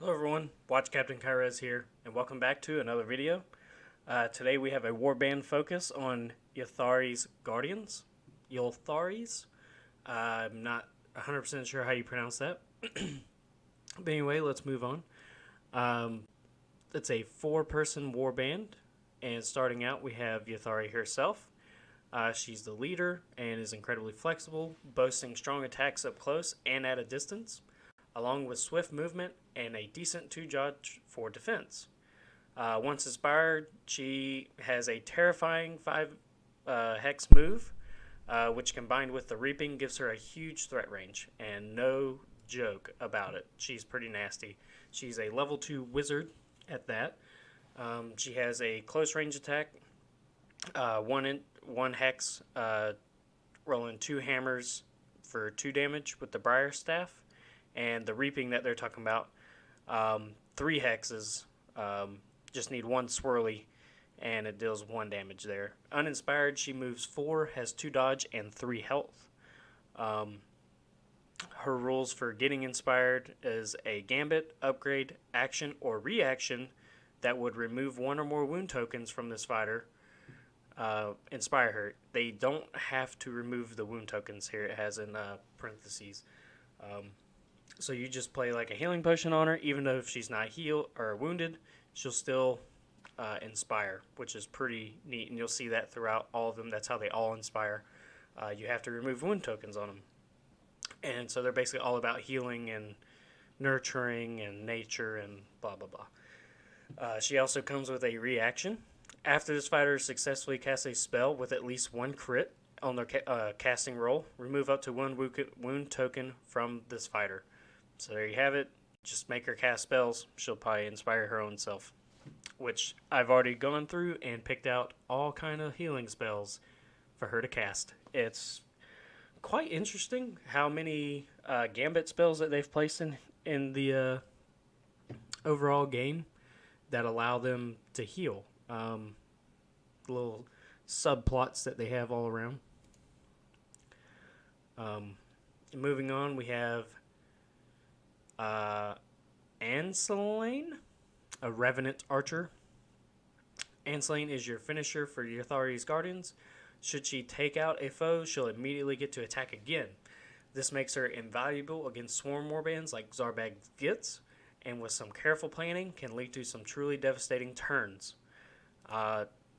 Hello everyone, Watch Captain Kyrez here, and welcome back to another video. Today we have a Warband focus on Ylthari's Guardians. Ylthari's? I'm not 100% sure how you pronounce that. But anyway, let's move on. Um, it's a 4-person warband, and starting out we have Ylthari herself. She's the leader and is incredibly flexible, boasting strong attacks up close and at a distance, along with swift movement and a decent 2 dodge for defense. Once inspired, she has a terrifying 5 hex move, which combined with the reaping gives her a huge threat range, and no joke about it. She's pretty nasty. She's a level 2 wizard at that. She has a close range attack, 1 hex, rolling 2 hammers for 2 damage with the Briar Staff, and the reaping that they're talking about, 3 hexes, just need 1 swirly, and it deals 1 damage there. Uninspired, she moves 4, has 2 dodge, and 3 health. Her rules for getting inspired is a gambit, upgrade, action, or reaction that would remove 1 or more wound tokens from this fighter. Inspire her. They don't have to remove the wound tokens here. It has in parentheses. So you just play like a healing potion on her, even though if she's not healed or wounded, she'll still inspire, which is pretty neat, and you'll see that throughout all of them. That's how they all inspire. You have to remove wound tokens on them, and so they're basically all about healing and nurturing and nature and blah blah blah. She also comes with a reaction. After this fighter successfully casts a spell with at least 1 crit on their casting roll, remove up to 1 wound token from this fighter. So there you have it. Just make her cast spells. She'll probably inspire her own self, which I've already gone through and picked out all kind of healing spells for her to cast. It's quite interesting how many gambit spells that they've placed in the overall game that allow them to heal. Little subplots that they have all around. Moving on, we have Anselane, a Revenant Archer. Anselane is your finisher for Ylthari's Guardians. Should she take out a foe, she'll immediately get to attack again. This makes her invaluable against swarm warbands like Zarbag Gitz, and with some careful planning can lead to some truly devastating turns.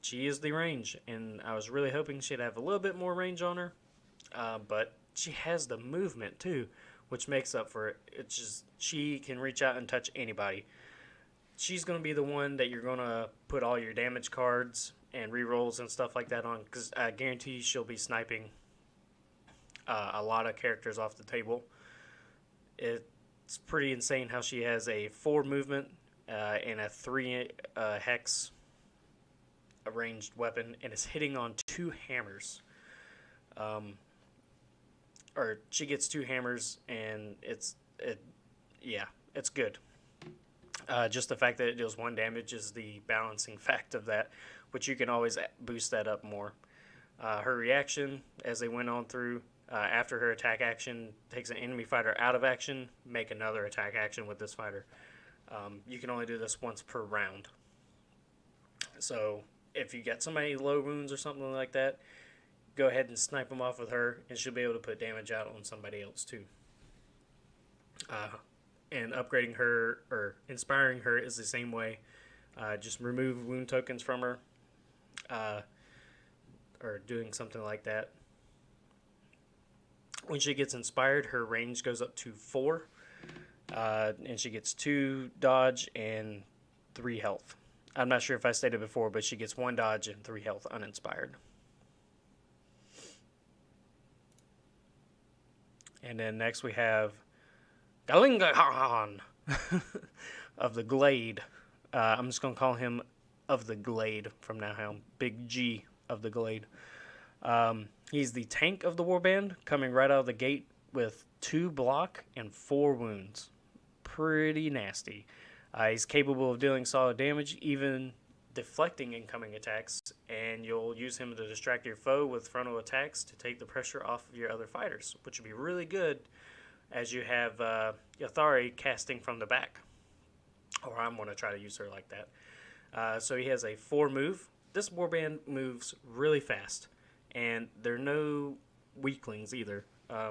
She is the range, and I was really hoping she'd have a little bit more range on her, but she has the movement too, which makes up for it. It's just she can reach out and touch anybody. She's going to be the one that you're going to put all your damage cards and rerolls and stuff like that on, because I guarantee she'll be sniping a lot of characters off the table. It's pretty insane how she has a 4 movement and a 3 hex a ranged weapon, and is hitting on 2 hammers. Or she gets 2 hammers, and it's good. Just the fact that it deals 1 damage is the balancing fact of that, which you can always boost that up more. Her reaction, as they went on through, after her attack action, takes an enemy fighter out of action, make another attack action with this fighter. You can only do this once per round. So if you get somebody low wounds or something like that, go ahead and snipe them off with her, and she'll be able to put damage out on somebody else too. And upgrading her or inspiring her is the same way. Just remove wound tokens from her, or doing something like that. When she gets inspired, her range goes up to 4, and she gets 2 dodge and 3 health. I'm not sure if I stated before, but she gets 1 dodge and 3 health uninspired. And then next we have Galingahan of the Glade. I'm just going to call him of the Glade from now on. Big G of the Glade. He's the tank of the warband, coming right out of the gate with 2 block and 4 wounds. Pretty nasty. He's capable of dealing solid damage, even deflecting incoming attacks, and you'll use him to distract your foe with frontal attacks to take the pressure off of your other fighters, which would be really good as you have Ylthari casting from the back. or I'm going to try to use her like that. So he has a 4 move. This warband moves really fast, and they're no weaklings either.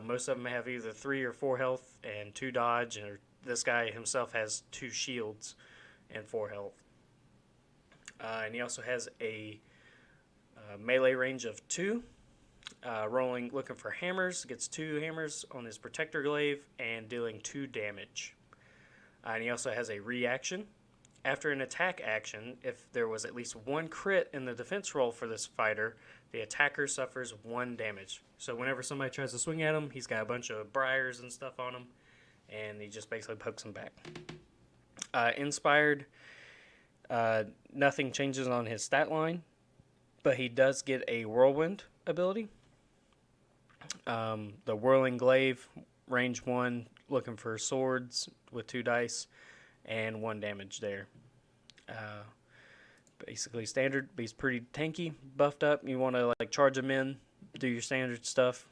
Most of them have either 3 or 4 health and 2 dodge, and this guy himself has 2 shields and 4 health. And he also has a melee range of 2. Looking for hammers, gets 2 hammers on his protector glaive and dealing 2 damage. And he also has a reaction. After an attack action, if there was at least 1 crit in the defense roll for this fighter, the attacker suffers 1 damage. So whenever somebody tries to swing at him, he's got a bunch of briars and stuff on him, and he just basically pokes him back. Inspired, nothing changes on his stat line, but he does get a whirlwind ability. The whirling glaive, range 1, looking for swords with 2 dice and 1 damage there. Basically standard, but he's pretty tanky, buffed up. You want to like charge him in, do your standard stuff.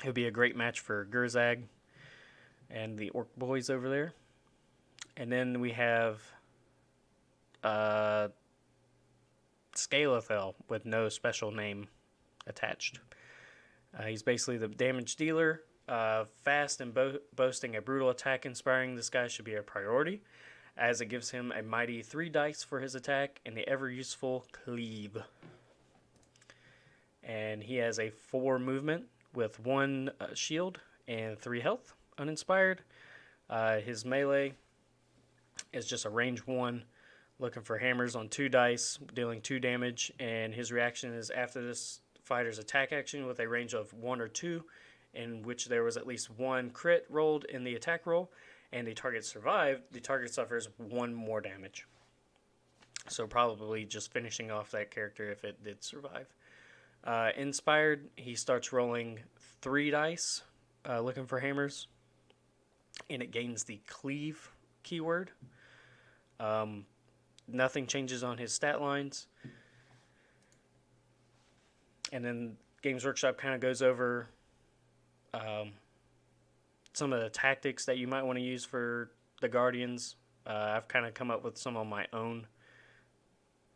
He'll be a great match for Gurzag and the orc boys over there. And then we have Scalethel with no special name attached. He's basically the damage dealer. Fast and boasting a brutal attack inspiring, this guy should be a priority, as it gives him a mighty 3 dice for his attack and the ever useful cleave. And he has a 4 movement with 1 shield and 3 health, uninspired. His melee is just a range 1, looking for hammers on 2 dice, dealing 2 damage, and his reaction is after this fighter's attack action with a range of 1 or 2, in which there was at least 1 crit rolled in the attack roll, and the target survived, the target suffers 1 more damage. So probably just finishing off that character if it did survive. Inspired, he starts rolling 3 dice, looking for hammers, and it gains the cleave keyword. Nothing changes on his stat lines. And then Games Workshop kind of goes over some of the tactics that you might want to use for the Guardians. I've kind of come up with some of my own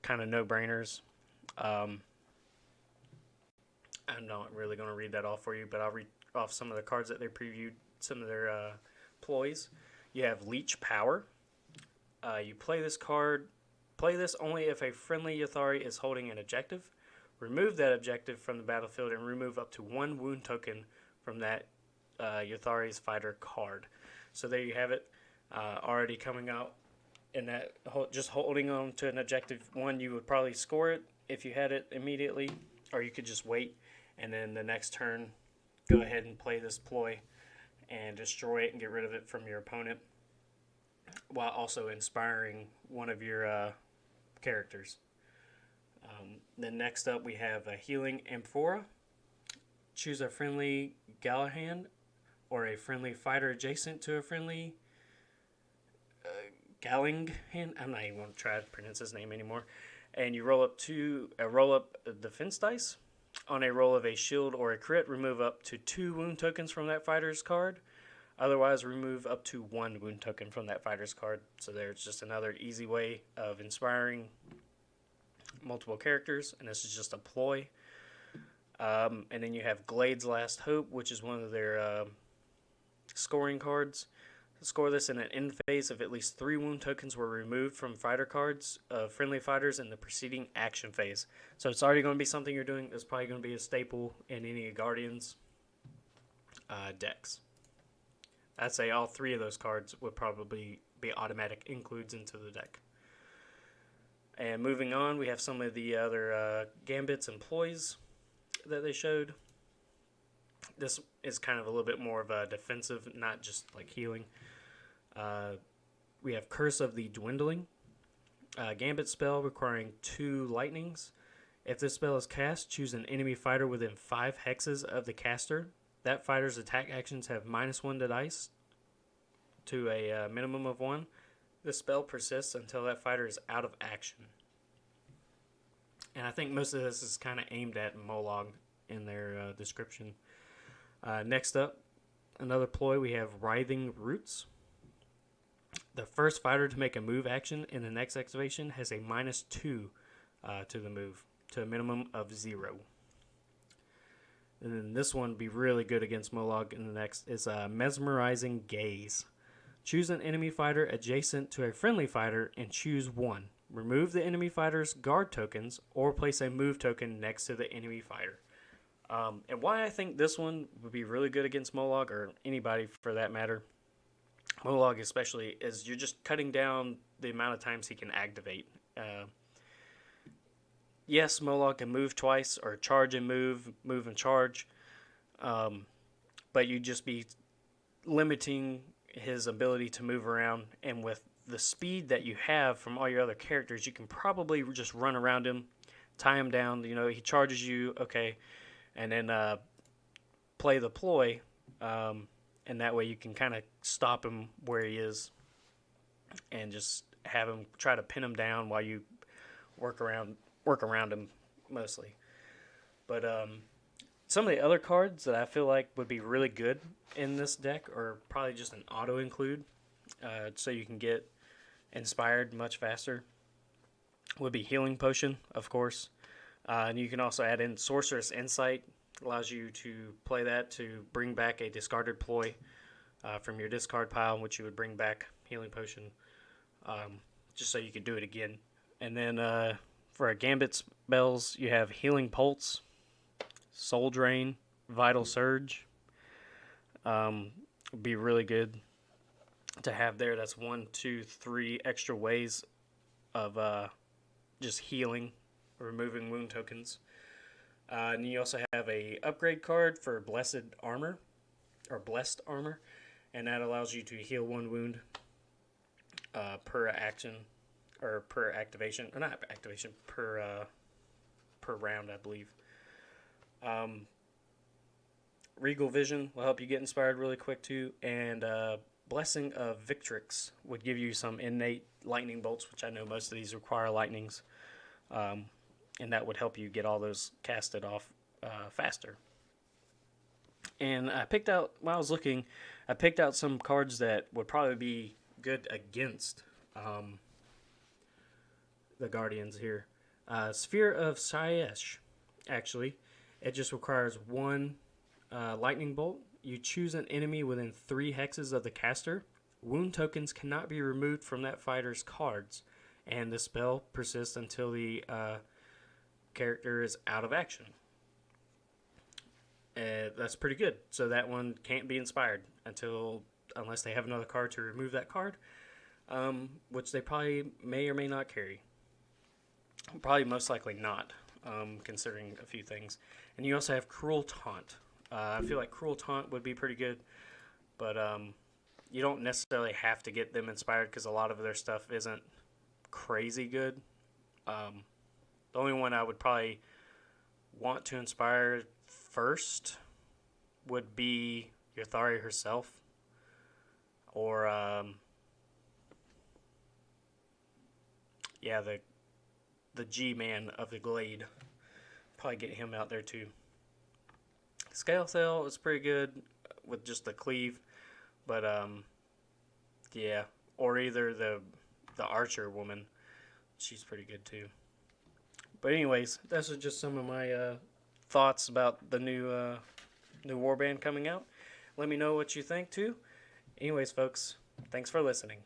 kind of no-brainers. I'm not really going to read that off for you, but I'll read off some of the cards that they previewed, some of their ploys. You have Leech Power. You play this card. Play this only if a friendly Ylthari is holding an objective. Remove that objective from the battlefield and remove up to 1 wound token from that Ylthari's fighter card. So there you have it, already coming out. And that just holding on to an objective 1, you would probably score it if you had it immediately, or you could just wait and then the next turn go ahead and play this ploy and destroy it and get rid of it from your opponent, while also inspiring one of your characters. Then next up we have a Healing Amphora. Choose a friendly Galahad or a friendly fighter adjacent to a friendly Galinghan. I'm not even going to try to pronounce his name anymore. And you roll up defense dice. On a roll of a shield or a crit, remove up to 2 wound tokens from that fighter's card. Otherwise, remove up to 1 wound token from that fighter's card. So there's just another easy way of inspiring multiple characters, and this is just a ploy. And then you have Glade's Last Hope, which is one of their scoring cards. Score this in an end phase if at least 3 wound tokens were removed from fighter cards of friendly fighters in the preceding action phase. So it's already going to be something you're doing. It's probably going to be a staple in any Guardians decks. I'd say all 3 of those cards would probably be automatic includes into the deck. And moving on, we have some of the other gambits and ploys that they showed. This is kind of a little bit more of a defensive, not just like healing. We have Curse of the Dwindling. Gambit spell requiring 2 lightnings. If this spell is cast, choose an enemy fighter within 5 hexes of the caster. That fighter's attack actions have -1 to dice to a minimum of 1. The spell persists until that fighter is out of action. And I think most of this is kind of aimed at Mollog in their description. Next up, another ploy, we have Writhing Roots. The first fighter to make a move action in the next activation has a -2 to the move, to a minimum of 0. And then this one would be really good against Molag in the next is Mesmerizing Gaze. Choose an enemy fighter adjacent to a friendly fighter and choose one. Remove the enemy fighter's guard tokens or place a move token next to the enemy fighter. And why I think this one would be really good against Molag, or anybody for that matter, Molag especially, is you're just cutting down the amount of times he can activate. Yes, Molag can move twice, or charge and move and charge, but you'd just be limiting his ability to move around. And with the speed that you have from all your other characters, you can probably just run around him, tie him down. You know, he charges you, okay, and then play the ploy, and that way you can kind of stop him where he is and just have him try to pin him down while you work around him mostly. But some of the other cards that I feel like would be really good in this deck, or probably just an auto include, so you can get inspired much faster, would be Healing Potion, of course. And you can also add in Sorcerous Insight. Allows you to play that to bring back a discarded ploy from your discard pile, which you would bring back Healing Potion, just so you could do it again. And then for our Gambit spells, you have Healing Pulse, Soul Drain, Vital Surge. Would be really good to have there. That's 1, 2, 3 extra ways of just healing, removing wound tokens. And you also have a upgrade card for Blessed Armor, or Blessed Armor, and that allows you to heal 1 wound per action, or per activation, or not activation, per round, I believe. Regal Vision will help you get inspired really quick too, and Blessing of Victrix would give you some innate lightning bolts, which I know most of these require lightnings. And that would help you get all those casted off faster. And I picked out, while I was looking, I picked out some cards that would probably be good against the Guardians here. Sphere of Saesh, actually. It just requires 1 lightning bolt. You choose an enemy within 3 hexes of the caster. Wound tokens cannot be removed from that fighter's cards, and the spell persists until the character is out of action. That's pretty good. So that one can't be inspired unless they have another card to remove that card, which they probably may or may not carry. Probably most likely not, considering a few things. And you also have Cruel Taunt. I feel like Cruel Taunt would be pretty good, but you don't necessarily have to get them inspired because a lot of their stuff isn't crazy good. The only one I would probably want to inspire first would be Ylthari herself, or the G-Man of the Glade. Probably get him out there too. Scale Sail is pretty good with just the cleave, but yeah, or either the Archer woman, she's pretty good too. But anyways, those are just some of my thoughts about the new Warband coming out. Let me know what you think too. Anyways, folks, thanks for listening.